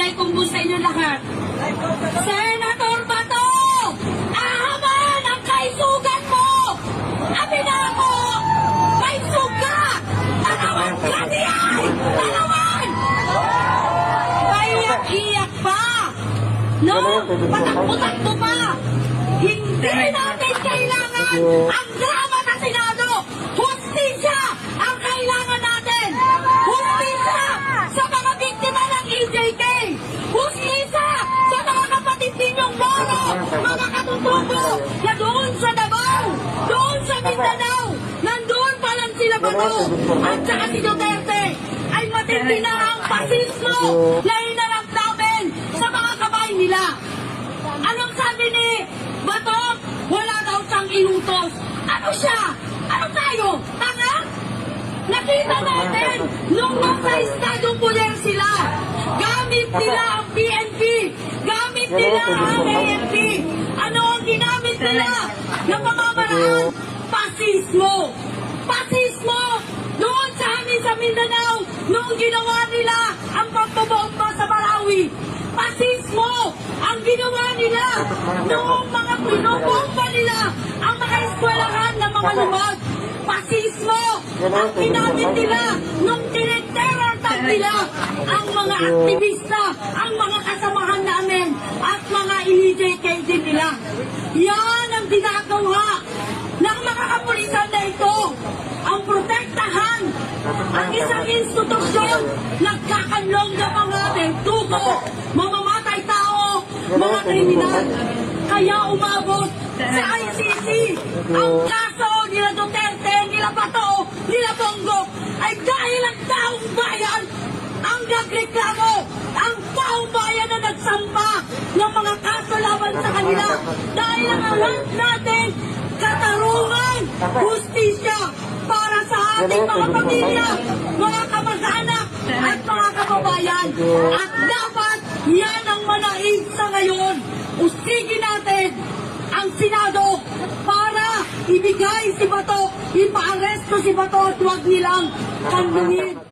barangay kumbus sa inyo lahat. Senator Bato! Ahaman ang kaisugan mo! Abina mo! May suga! Talawan ka diyan! Talawan! Iyak-iyak pa! No? Patakbo-takbo pa! Hindi natin kailangan ang drama sa Senado! Hustisya ang kailangan natin! Hustisya sa mga biktima ng EJK! Hustisya sa mga kapatid ninyong Moro! Mga katutubo na doon sa Davao! Doon sa Mindanao! Nandun pa lang sila Bato! At saka si Duterte ay matindi na ang pasismo na hinarap namin sa mga kabay nila! Anong sabi ni Bato? Wala daw siyang inutos. Ano siya? Ano tayo? Tanga? Nakita natin nung nasa Estado Puler sila. Gamit nila ang PNP. Gamit nila ang AFP. Ano ang ginamit nila ng pamamaraan? Pasismo. Pasismo. Doon sa amin sa Mindanao, nung ginawa nila ang pagpabomba sa Marawi. Pasismo ang ginawa nila noong mga pinobomba nila ang mga eskwelahan ng mga lumag. Pasismo ang ginamit nila nung tiniterror nila ang mga aktivista, ang mga kasamahan namin at mga EJK din nila. Yan ang ginagawa ng mga kapulisan na ito. Ang protektahan ang isang institusyon nagkakanlong ng mga bertugo, mamamatay tao, mga kriminal. Kaya umabot sa ICC ang kaso nila Duterte, nila Bato, nila Bongo ay dahil ang taong bayan ang nagreklamo, ang taong bayan na nagsampa ng mga kaso laban sa kanila dahil ang alam natin katarungan, hustisya para sa ating mga pamilya, mga kamag-anak at mga kababayan. At dapat yan ang manaig sa ngayon. Usigin natin ang Senado para ibigay si Bato, ipaaresto si Bato at huwag nilang kanlungin.